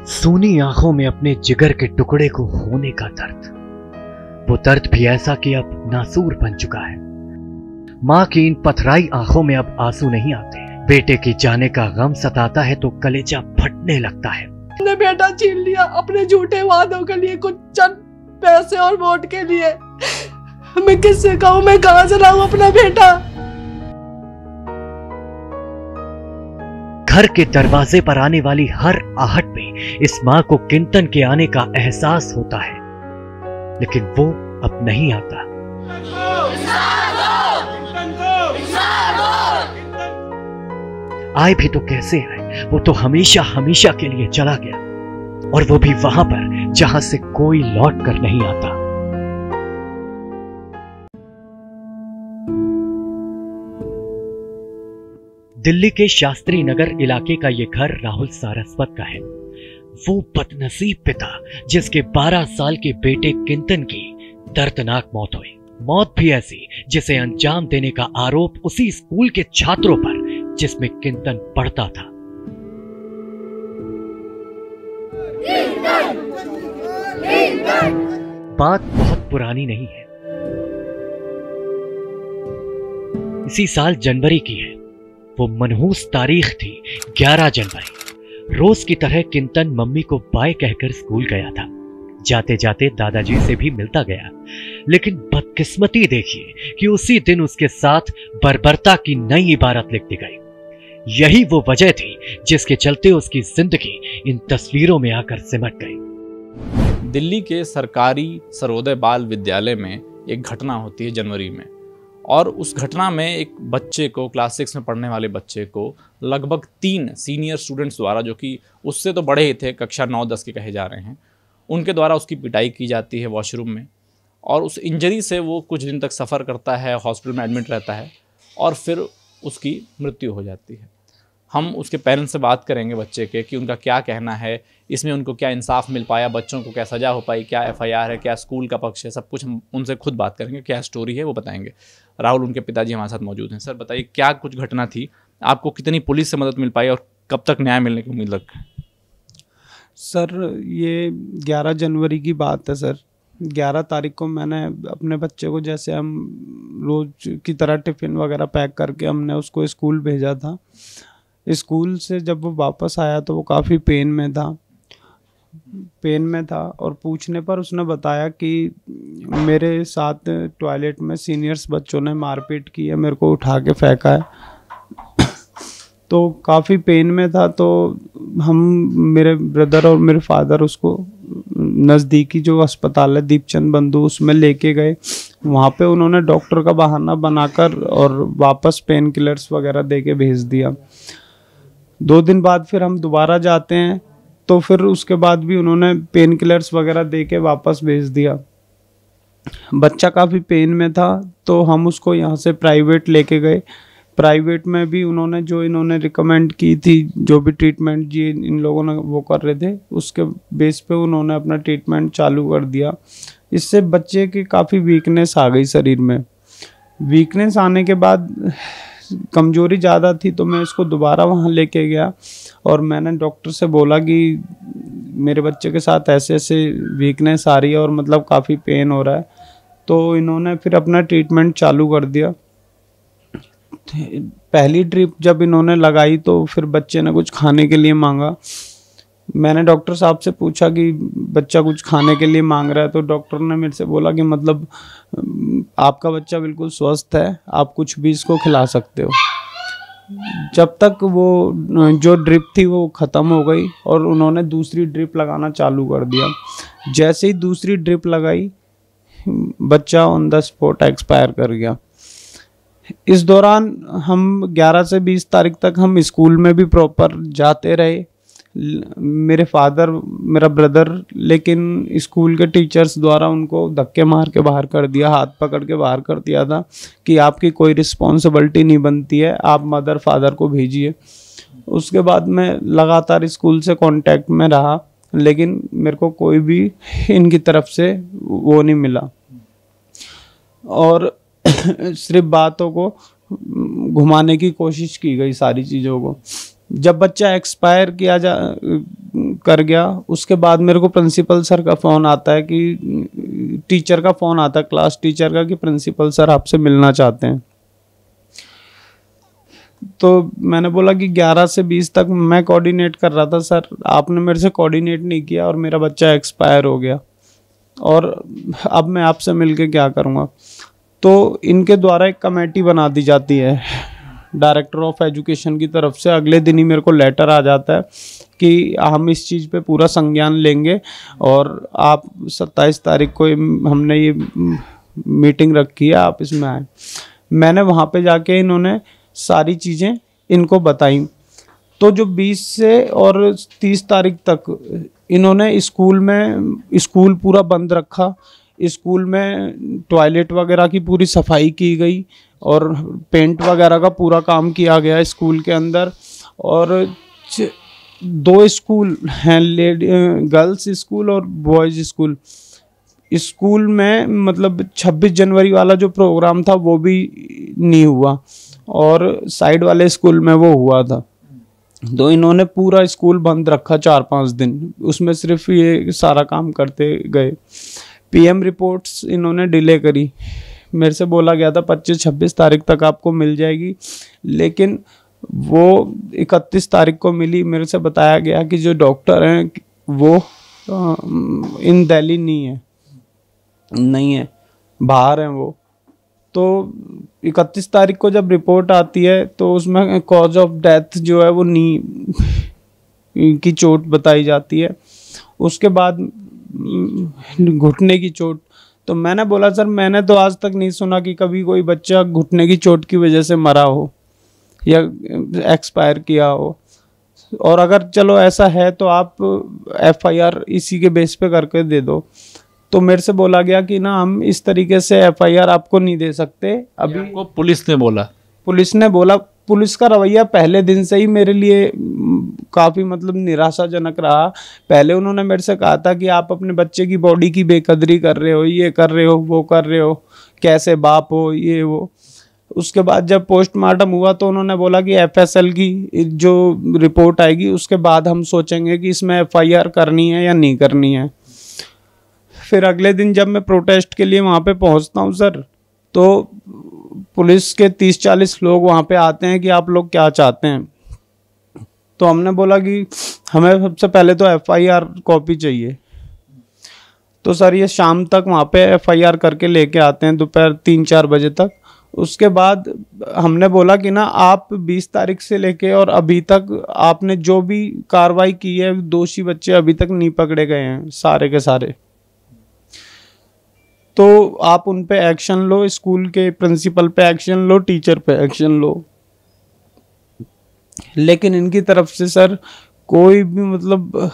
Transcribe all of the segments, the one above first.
सूनी आंखों में अपने जिगर के टुकड़े को होने का दर्द, वो दर्द भी ऐसा कि अब नासूर बन चुका है। मां की इन पथराई आंखों में अब आंसू नहीं आते। बेटे के जाने का गम सताता है तो कलेजा फटने लगता है। मैंने बेटा छीन लिया अपने झूठे वादों के लिए, कुछ चंद पैसे और वोट के लिए। मैं किससे कहूं, मैं कहां से लाऊं अपना बेटा। घर के दरवाजे पर आने वाली हर आहट में इस मां को किंतन के आने का एहसास होता है, लेकिन वो अब नहीं आता। आए भी तो कैसे आए, वो तो हमेशा हमेशा के लिए चला गया, और वो भी वहां पर जहां से कोई लौट कर नहीं आता। दिल्ली के शास्त्री नगर इलाके का ये घर राहुल सारस्वत का है। वो बदनसीब पिता जिसके 12 साल के बेटे किंतन की दर्दनाक मौत हुई। मौत भी ऐसी जिसे अंजाम देने का आरोप उसी स्कूल के छात्रों पर जिसमें किंतन पढ़ता था। बात बहुत पुरानी नहीं है, इसी साल जनवरी की है। वो मनहूस तारीख थी 11 जनवरी। रोज की तरह किंतन मम्मी को बाय कहकर स्कूल गया था। जाते जाते दादाजी से भी मिलता गया, लेकिन बदकिस्मती देखिए कि उसी दिन उसके साथ बर्बरता की नई इबारत लिख दी गई। यही वो वजह थी जिसके चलते उसकी जिंदगी इन तस्वीरों में आकर सिमट गई। दिल्ली के सरकारी सर्वोदय बाल विद्यालय में एक घटना होती है जनवरी में, और उस घटना में एक बच्चे को, क्लास 6 में पढ़ने वाले बच्चे को लगभग 3 सीनियर स्टूडेंट्स द्वारा, जो कि उससे तो बड़े ही थे, कक्षा 9-10 के कहे जा रहे हैं, उनके द्वारा उसकी पिटाई की जाती है वॉशरूम में। और उस इंजरी से वो कुछ दिन तक सफ़र करता है, हॉस्पिटल में एडमिट रहता है, और फिर उसकी मृत्यु हो जाती है। हम उसके पेरेंट्स से बात करेंगे बच्चे के कि उनका क्या कहना है, इसमें उनको क्या इंसाफ मिल पाया, बच्चों को क्या सज़ा हो पाई, क्या FIR है, क्या स्कूल का पक्ष है, सब कुछ हम उनसे खुद बात करेंगे, क्या स्टोरी है वो बताएंगे। राहुल, उनके पिताजी हमारे साथ मौजूद हैं। सर बताइए, क्या कुछ घटना थी, आपको कितनी पुलिस से मदद मिल पाई और कब तक न्याय मिलने की उम्मीद रखें? सर ये 11 जनवरी की बात है सर। 11 तारीख को मैंने अपने बच्चे को, जैसे हम रोज़ की तरह टिफ़िन वगैरह पैक करके हमने उसको स्कूल भेजा था। स्कूल से जब वो वापस आया तो वो काफ़ी पेन में था और पूछने पर उसने बताया कि मेरे साथ टॉयलेट में सीनियर्स बच्चों ने मारपीट की है, मेरे को उठा के फेंका है। तो काफ़ी पेन में था, तो हम, मेरे ब्रदर और मेरे फादर, उसको नज़दीकी जो अस्पताल है दीपचंद बंधु, उसमें लेके गए। वहाँ पे उन्होंने डॉक्टर का बहाना बनाकर और वापस पेन किलर्स वगैरह दे के भेज दिया। 2 दिन बाद फिर हम दोबारा जाते हैं, तो फिर उसके बाद भी उन्होंने पेन किलर्स वगैरह दे के वापस भेज दिया। बच्चा काफ़ी पेन में था, तो हम उसको यहाँ से प्राइवेट लेके गए। प्राइवेट में भी इन्होंने रिकमेंड की थी, जो भी ट्रीटमेंट जी इन लोगों ने वो कर रहे थे, उसके बेस पे उन्होंने अपना ट्रीटमेंट चालू कर दिया। इससे बच्चे की काफ़ी वीकनेस आ गई शरीर में। वीकनेस आने के बाद कमज़ोरी ज़्यादा थी, तो मैं इसको दोबारा वहाँ लेके गया और मैंने डॉक्टर से बोला कि मेरे बच्चे के साथ ऐसे ऐसे वीकनेस आ रही है और मतलब काफ़ी पेन हो रहा है। तो इन्होंने फिर अपना ट्रीटमेंट चालू कर दिया। पहली ड्रिप जब इन्होंने लगाई तो फिर बच्चे ने कुछ खाने के लिए मांगा। मैंने डॉक्टर साहब से पूछा कि बच्चा कुछ खाने के लिए मांग रहा है, तो डॉक्टर ने मेरे से बोला कि मतलब आपका बच्चा बिल्कुल स्वस्थ है, आप कुछ भी इसको खिला सकते हो। जब तक वो जो ड्रिप थी वो ख़त्म हो गई और उन्होंने दूसरी ड्रिप लगाना चालू कर दिया। जैसे ही दूसरी ड्रिप लगाई, बच्चा ऑन द स्पॉट एक्सपायर कर गया। इस दौरान हम 11 से 20 तारीख तक हम स्कूल में भी प्रॉपर जाते रहे, मेरे फादर, मेरा ब्रदर, लेकिन स्कूल के टीचर्स द्वारा उनको धक्के मार के बाहर कर दिया, हाथ पकड़ के बाहर कर दिया था कि आपकी कोई रिस्पॉन्सिबिलिटी नहीं बनती है, आप मदर फादर को भेजिए। उसके बाद मैं लगातार स्कूल से कांटेक्ट में रहा, लेकिन मेरे को कोई भी इनकी तरफ से वो नहीं मिला और सिर्फ बातों को घुमाने की कोशिश की गई, सारी चीज़ों को। जब बच्चा एक्सपायर कर गया। उसके बाद मेरे को प्रिंसिपल सर का फ़ोन आता है कि टीचर का फ़ोन आता है, क्लास टीचर का, कि प्रिंसिपल सर आपसे मिलना चाहते हैं। तो मैंने बोला कि 11 से 20 तक मैं कोऑर्डिनेट कर रहा था सर, आपने मेरे से कोऑर्डिनेट नहीं किया और मेरा बच्चा एक्सपायर हो गया और अब मैं आपसे मिलके क्या करूँगा। तो इनके द्वारा एक कमेटी बना दी जाती है डायरेक्टर ऑफ एजुकेशन की तरफ से। अगले दिन ही मेरे को लेटर आ जाता है कि हम इस चीज़ पे पूरा संज्ञान लेंगे और आप 27 तारीख को हमने ये मीटिंग रखी है, आप इसमें आए। मैंने वहाँ पे जाके इन्होंने सारी चीज़ें इनको बताई। तो जो 20 से और 30 तारीख तक इन्होंने स्कूल पूरा बंद रखा। स्कूल में टॉयलेट वगैरह की पूरी सफाई की गई और पेंट वगैरह का पूरा काम किया गया स्कूल के अंदर। और 2 स्कूल हैं, गर्ल्स स्कूल और बॉयज़ स्कूल। स्कूल में मतलब 26 जनवरी वाला जो प्रोग्राम था वो भी नहीं हुआ और साइड वाले स्कूल में वो हुआ था। तो इन्होंने पूरा स्कूल बंद रखा 4-5 दिन, उसमें सिर्फ ये सारा काम करते गए। पीएम रिपोर्ट्स इन्होंने डिले करी। मेरे से बोला गया था 25-26 तारीख तक आपको मिल जाएगी, लेकिन वो 31 तारीख को मिली। मेरे से बताया गया कि जो डॉक्टर हैं वो इन दिल्ली नहीं है, बाहर हैं वो। तो 31 तारीख को जब रिपोर्ट आती है तो उसमें कॉज ऑफ डेथ जो है वो नी की चोट बताई जाती है, उसके बाद घुटने की चोट। तो मैंने बोला सर मैंने तो आज तक नहीं सुना कि कभी कोई बच्चा घुटने की चोट की वजह से मरा हो या एक्सपायर किया हो, और अगर चलो ऐसा है तो आप FIR इसी के बेस पे करके दे दो। तो मेरे से बोला गया कि ना हम इस तरीके से FIR आपको नहीं दे सकते। अभी आपको पुलिस ने बोला? पुलिस का रवैया पहले दिन से ही मेरे लिए काफ़ी मतलब निराशाजनक रहा। पहले उन्होंने मेरे से कहा था कि आप अपने बच्चे की बॉडी की बेकदरी कर रहे हो, ये कर रहे हो, वो कर रहे हो, कैसे बाप हो, ये वो। उसके बाद जब पोस्टमार्टम हुआ तो उन्होंने बोला कि FSL की जो रिपोर्ट आएगी उसके बाद हम सोचेंगे कि इसमें FIR करनी है या नहीं करनी है। फिर अगले दिन जब मैं प्रोटेस्ट के लिए वहाँ पे पहुँचता हूँ सर, तो पुलिस के 30-40 लोग वहाँ पे आते हैं कि आप लोग क्या चाहते हैं। तो हमने बोला कि हमें सबसे पहले तो FIR कॉपी चाहिए। तो सर ये शाम तक वहाँ पे FIR करके लेके आते हैं, दोपहर 3-4 बजे तक। उसके बाद हमने बोला कि ना आप 20 तारीख से लेके और अभी तक आपने जो भी कार्रवाई की है, दोषी बच्चे अभी तक नहीं पकड़े गए हैं सारे के सारे, तो आप उन पे एक्शन लो, स्कूल के प्रिंसिपल पे एक्शन लो, टीचर पे एक्शन लो। लेकिन इनकी तरफ से सर कोई भी मतलब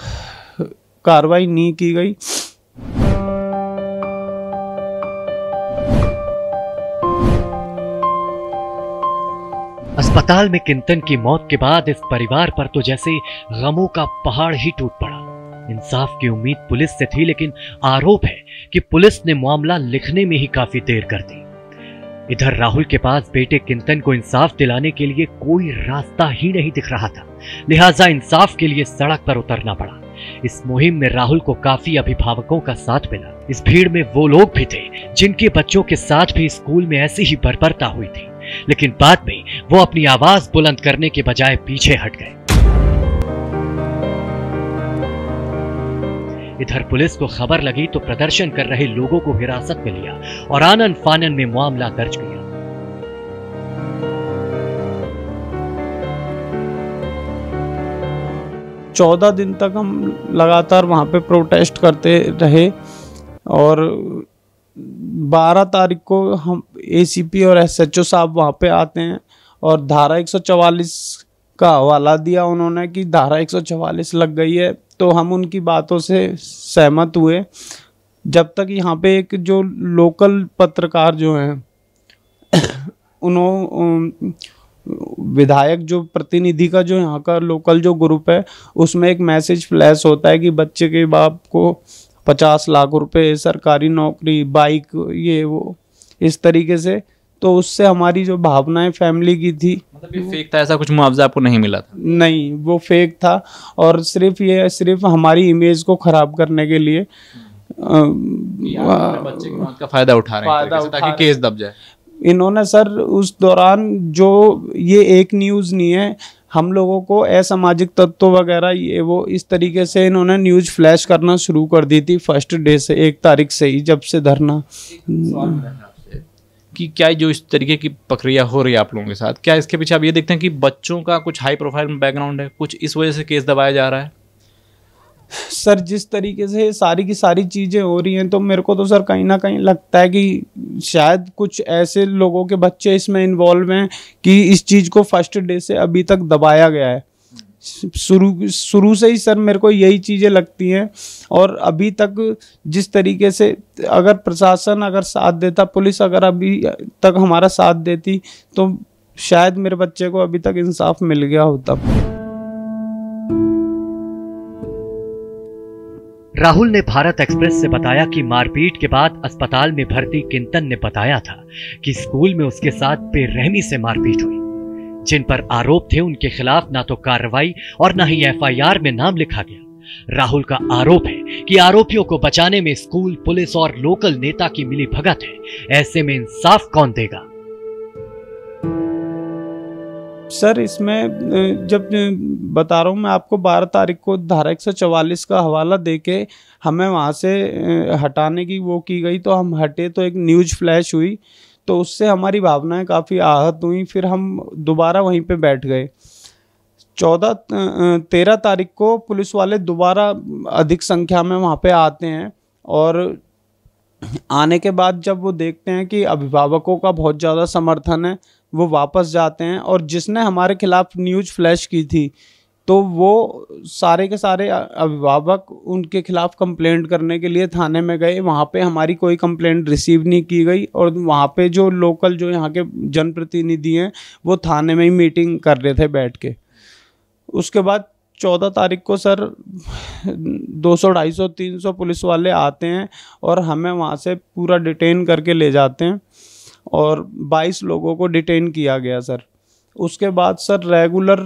कार्रवाई नहीं की गई। अस्पताल में किंतन की मौत के बाद इस परिवार पर तो जैसे गमों का पहाड़ ही टूट पड़ा। इंसाफ की उम्मीद पुलिस से थी, लेकिन आरोप है कि पुलिस ने मामला लिखने में ही काफी देर कर दी। इधर राहुल के पास बेटे किंतन को इंसाफ दिलाने के लिए कोई रास्ता ही नहीं दिख रहा था, लिहाजा इंसाफ के लिए सड़क पर उतरना पड़ा। इस मुहिम में राहुल को काफी अभिभावकों का साथ मिला। इस भीड़ में वो लोग भी थे जिनके बच्चों के साथ भी स्कूल में ऐसी ही बर्बरता हुई थी, लेकिन बाद में वो अपनी आवाज बुलंद करने के बजाय पीछे हट गए। इधर पुलिस को खबर लगी तो प्रदर्शन कर रहे लोगों को हिरासत में लिया और आनन फानन में मामला दर्ज किया। चौदह दिन तक हम लगातार वहां पे प्रोटेस्ट करते रहे और 12 तारीख को हम ACP और SHO साहब वहाँ पे आते हैं और धारा 144 का हवाला दिया उन्होंने कि धारा 144 लग गई है। तो हम उनकी बातों से सहमत हुए। जब तक यहाँ पे एक जो लोकल पत्रकार जो हैं उन्होंने विधायक जो प्रतिनिधि का जो यहाँ का लोकल जो ग्रुप है उसमें एक मैसेज फ्लैश होता है कि बच्चे के बाप को 50 लाख रुपए, सरकारी नौकरी, बाइक, ये वो इस तरीके से। तो उससे हमारी जो भावनाएं फैमिली की थी मतलब ये फेक था, ऐसा कुछ मुआवजा आपको नहीं मिला था? नहीं, वो फेक था और सिर्फ हमारी इमेज को खराब करने के लिए बच्चे की मौत का फायदा उठा रहे हैं ताकि केस दब जाए। इन्होंने सर उस दौरान जो ये एक न्यूज़ नहीं है, हम लोगों को असामाजिक तत्व वगैरह ये वो इस तरीके से इन्होंने न्यूज़ फ्लैश करना शुरू कर दी थी फर्स्ट डे से, 1 तारीख से ही, जब से धरना। कि क्या जो इस तरीके की प्रक्रिया हो रही है आप लोगों के साथ, क्या इसके पीछे आप ये देखते हैं कि बच्चों का कुछ हाई प्रोफाइल बैकग्राउंड है, कुछ इस वजह से केस दबाया जा रहा है? सर जिस तरीके से सारी की सारी चीज़ें हो रही हैं, तो मेरे को तो सर कहीं ना कहीं लगता है कि शायद कुछ ऐसे लोगों के बच्चे इसमें इन्वॉल्व हैं कि इस चीज़ को फर्स्ट डे से अभी तक दबाया गया है। शुरू से ही सर मेरे को यही चीज़ें लगती हैं। और अभी तक जिस तरीके से अगर प्रशासन अगर साथ देता, पुलिस अगर अभी तक हमारा साथ देती, तो शायद मेरे बच्चे को अभी तक इंसाफ मिल गया होता। राहुल ने भारत एक्सप्रेस से बताया कि मारपीट के बाद अस्पताल में भर्ती किंतन ने बताया था कि स्कूल में उसके साथ बेरहमी से मारपीट हुई। जिन पर आरोप थे उनके खिलाफ ना तो कार्रवाई और ना ही एफआईआर में नाम लिखा गया। राहुल का आरोप है कि आरोपियों को बचाने में स्कूल, पुलिस और लोकल नेता की मिली भगत है। ऐसे में इंसाफ कौन देगा? सर इसमें जब बता रहा हूँ मैं आपको, 12 तारीख को धारा 144 का हवाला देके हमें वहाँ से हटाने की वो की गई, तो हम हटे तो एक न्यूज़ फ्लैश हुई, तो उससे हमारी भावनाएं काफ़ी आहत हुई। फिर हम दोबारा वहीं पे बैठ गए। 13 तारीख को पुलिस वाले दोबारा अधिक संख्या में वहाँ पे आते हैं और आने के बाद जब वो देखते हैं कि अभिभावकों का बहुत ज़्यादा समर्थन है, वो वापस जाते हैं। और जिसने हमारे खिलाफ न्यूज़ फ्लैश की थी, तो वो सारे के सारे अभिभावक उनके खिलाफ कंप्लेंट करने के लिए थाने में गए। वहाँ पे हमारी कोई कंप्लेंट रिसीव नहीं की गई और वहाँ पे जो लोकल जो यहाँ के जनप्रतिनिधि हैं, वो थाने में ही मीटिंग कर रहे थे बैठ के। उसके बाद 14 तारीख को सर 200, 250, 300 पुलिस वाले आते हैं और हमें वहाँ से पूरा डिटेन करके ले जाते हैं और 22 लोगों को डिटेन किया गया सर। उसके बाद सर रेगुलर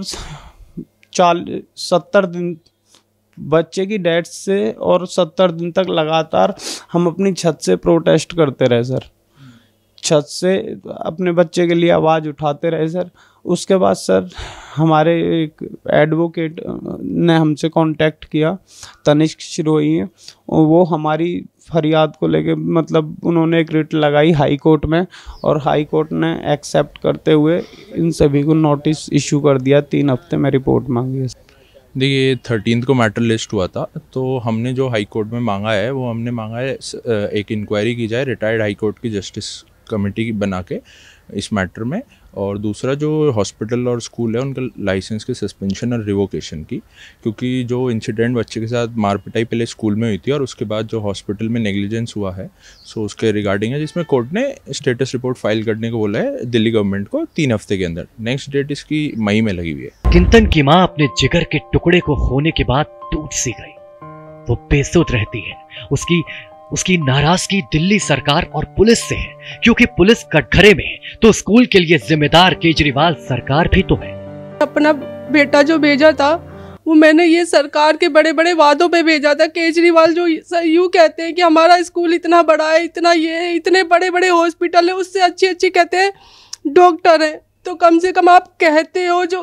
70 दिन बच्चे की डेथ से और 70 दिन तक लगातार हम अपनी छत से प्रोटेस्ट करते रहे सर। छत से अपने बच्चे के लिए आवाज़ उठाते रहे सर। उसके बाद सर हमारे एक एडवोकेट ने हमसे कांटेक्ट किया, तनिष्क शिरोही हैं, और वो हमारी फरियाद को लेके मतलब उन्होंने एक रिट लगाई हाई कोर्ट में और हाई कोर्ट ने एक्सेप्ट करते हुए इन सभी को नोटिस इशू कर दिया। 3 हफ्ते में रिपोर्ट मांगी है। देखिए 13 को मैटर लिस्ट हुआ था, तो हमने जो हाई कोर्ट में मांगा है वो हमने मांगा है एक इंक्वायरी की जाए रिटायर्ड हाई कोर्ट की जस्टिस कमेटी बना के इस मैटर में, और दूसरा जो हॉस्पिटल और स्कूल है उनके लाइसेंस के सस्पेंशन और रिवोकेशन की, क्योंकि जो इंसिडेंट बच्चे के साथ मारपिटाई पहले स्कूल में हुई थी और उसके बाद जो हॉस्पिटल में नेग्लिजेंस हुआ है, सो उसके रिगार्डिंग है, जिसमें कोर्ट ने स्टेटस रिपोर्ट फाइल करने को बोला है दिल्ली गवर्नमेंट को 3 हफ्ते के अंदर। नेक्स्ट डेट इसकी मई में लगी हुई है। किंतन की मां अपने जिगर के टुकड़े को होने के बाद टूट सी गई। वो बेसुध रहती है। उसकी नाराजगी दिल्ली सरकार और पुलिस से है, क्योंकि पुलिस कटघरे में है तो स्कूल के लिए जिम्मेदार केजरीवाल सरकार भी तो है। अपना बेटा जो भेजा था वो मैंने ये सरकार के बड़े बड़े वादों पे भेजा था। केजरीवाल जो यूँ कहते हैं कि हमारा स्कूल इतना बड़ा है, इतना ये है, इतने बड़े बड़े हॉस्पिटल है, उससे अच्छी कहते हैं डॉक्टर है, तो कम से कम आप कहते हो जो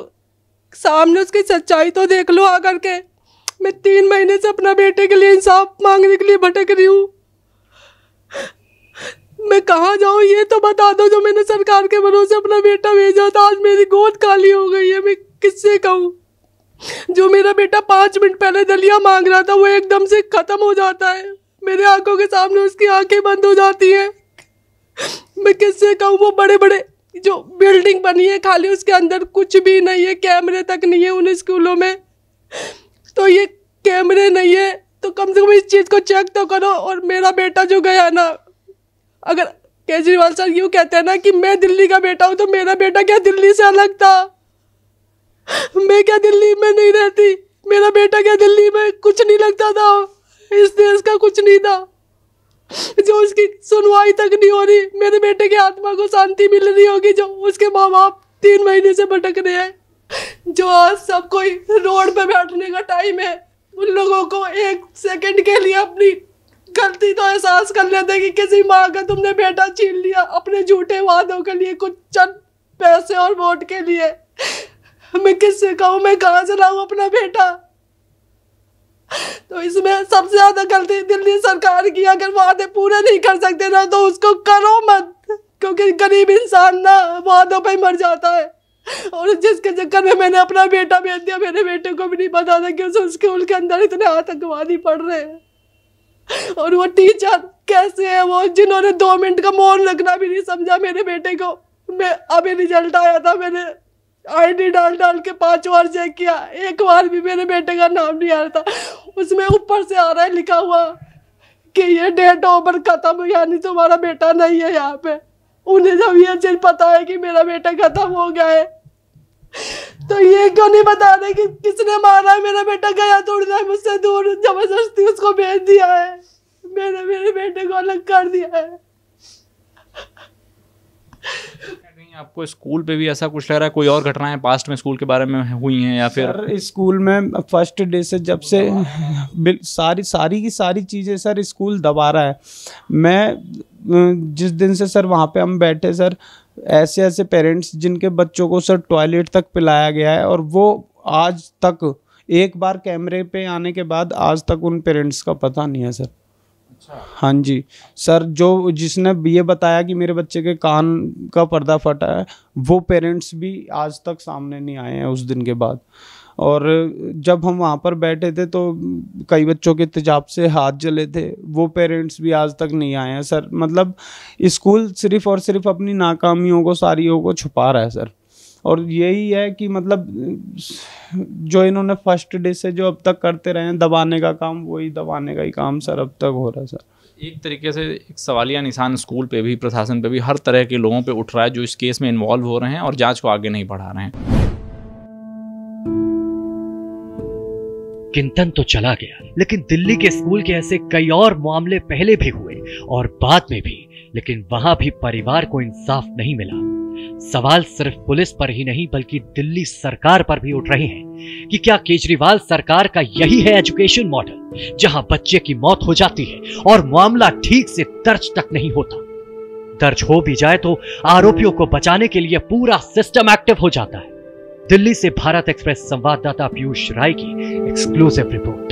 सामने उसकी सच्चाई तो देख लो आकर के। मैं 3 महीने से अपना बेटे के लिए इंसाफ मांगने के लिए भटक रही हूँ। मैं कहाँ जाऊँ ये तो बता दो। जो मैंने सरकार के भरोसे अपना बेटा भेजा था, आज मेरी गोद खाली हो गई है। मैं किससे कहूँ? जो मेरा बेटा 5 मिनट पहले दलिया मांग रहा था वो एकदम से खत्म हो जाता है। मेरे आंखों के सामने उसकी आंखें बंद हो जाती हैं। मैं किससे कहूँ? वो बड़े बड़े जो बिल्डिंग बनी है खाली, उसके अंदर कुछ भी नहीं है, कैमरे तक नहीं है उन स्कूलों में। तो ये कैमरे नहीं है तो कम से कम इस चीज़ को चेक तो करो। और मेरा बेटा जो गया ना, अगर केजरीवाल सर यूँ कहते हैं ना कि मैं दिल्ली का बेटा हूँ, तो मेरा बेटा क्या दिल्ली से अलग था? मैं क्या दिल्ली में नहीं रहती? मेरा बेटा क्या दिल्ली में कुछ नहीं लगता था? इस देश का कुछ नहीं था? जो उसकी सुनवाई तक नहीं हो रही, मेरे बेटे की आत्मा को शांति मिल रही होगी, जो उसके माँ बाप 3 महीने से भटक रहे हैं। जो आज सब कोई रोड पे बैठने का टाइम है, उन लोगों को 1 सेकंड के लिए अपनी गलती तो एहसास कर लेते कि किसी माँ का तुमने बेटा छीन लिया अपने झूठे वादों के लिए, कुछ चंद पैसे और वोट के लिए। मैं किससे कहूँ, मैं कहाँ से लाऊं अपना बेटा? तो इसमें सबसे ज्यादा गलती दिल्ली सरकार की। अगर वादे पूरे नहीं कर सकते ना तो उसको करो मत, क्योंकि गरीब इंसान ना वादों पे मर जाता है। और जिसके चक्कर में मैंने अपना बेटा भेज दिया, मेरे बेटे को भी नहीं पता था कि उस स्कूल के अंदर इतने आतंकवादी पढ़ रहे हैं। और वो टीचर कैसे है वो, जिन्होंने 2 मिनट का मौन रखना भी नहीं समझा मेरे बेटे को। मैं अभी रिजल्ट आया था, मैंने ID डाल के 5 बार चेक किया, एक बार भी मेरे बेटे का नाम नहीं आ रहा था। उसमें ऊपर से आ रहा है लिखा हुआ कि ये डेट ऑफ बर्थ खत्म, यानी तुम्हारा बेटा नहीं है यहाँ पे। उन्हें जब ये चीज पता है कि मेरा बेटा खत्म हो गया है, तो ये क्यों नहीं बता रहे कि किसने मारा है? मेरा बेटा गया थोड़ी देर मुझसे दूर, जबरदस्ती उसको भेज दिया है, मेरे बेटे को अलग कर दिया है। आपको स्कूल पे भी ऐसा कुछ लग रहा है, कोई और घटनाएं पास्ट में स्कूल के बारे में हुई हैं या फिर? सर स्कूल में फर्स्ट डे से जब से सारी की सारी चीज़ें सर स्कूल दबा रहा है। मैं जिस दिन से सर वहाँ पे हम बैठे सर, ऐसे पेरेंट्स जिनके बच्चों को सर टॉयलेट तक पिलाया गया है, और वो आज तक एक बार कैमरे पे आने के बाद आज तक उन पेरेंट्स का पता नहीं है सर। हाँ जी सर, जो जिसने ये बताया कि मेरे बच्चे के कान का पर्दा फटा है, वो पेरेंट्स भी आज तक सामने नहीं आए हैं उस दिन के बाद। और जब हम वहाँ पर बैठे थे तो कई बच्चों के तेजाब से हाथ जले थे, वो पेरेंट्स भी आज तक नहीं आए हैं सर। मतलब स्कूल सिर्फ और सिर्फ अपनी नाकामियों को, सारियों को छुपा रहा है सर। और यही है कि मतलब जो इन्होंने फर्स्ट डे से जो अब तक करते रहे हैं दबाने का काम, वही दबाने का ही काम सर अब तक हो रहा है सर। एक तरीके से एक सवालिया निशान स्कूल पे भी, प्रशासन पे भी, हर तरह के लोगों पे उठ रहा है जो इस केस में इन्वॉल्व हो रहे हैं और जांच को आगे नहीं बढ़ा रहे हैं। किंतन तो चला गया, लेकिन दिल्ली के स्कूल के ऐसे कई और मामले पहले भी हुए और बाद में भी, लेकिन वहां भी परिवार को इंसाफ नहीं मिला। सवाल सिर्फ पुलिस पर ही नहीं बल्कि दिल्ली सरकार पर भी उठ रहे हैं कि क्या केजरीवाल सरकार का यही है एजुकेशन मॉडल, जहां बच्चे की मौत हो जाती है और मामला ठीक से दर्ज तक नहीं होता। दर्ज हो भी जाए तो आरोपियों को बचाने के लिए पूरा सिस्टम एक्टिव हो जाता है। दिल्ली से भारत एक्सप्रेस संवाददाता पीयूष राय की एक्सक्लूसिव रिपोर्ट।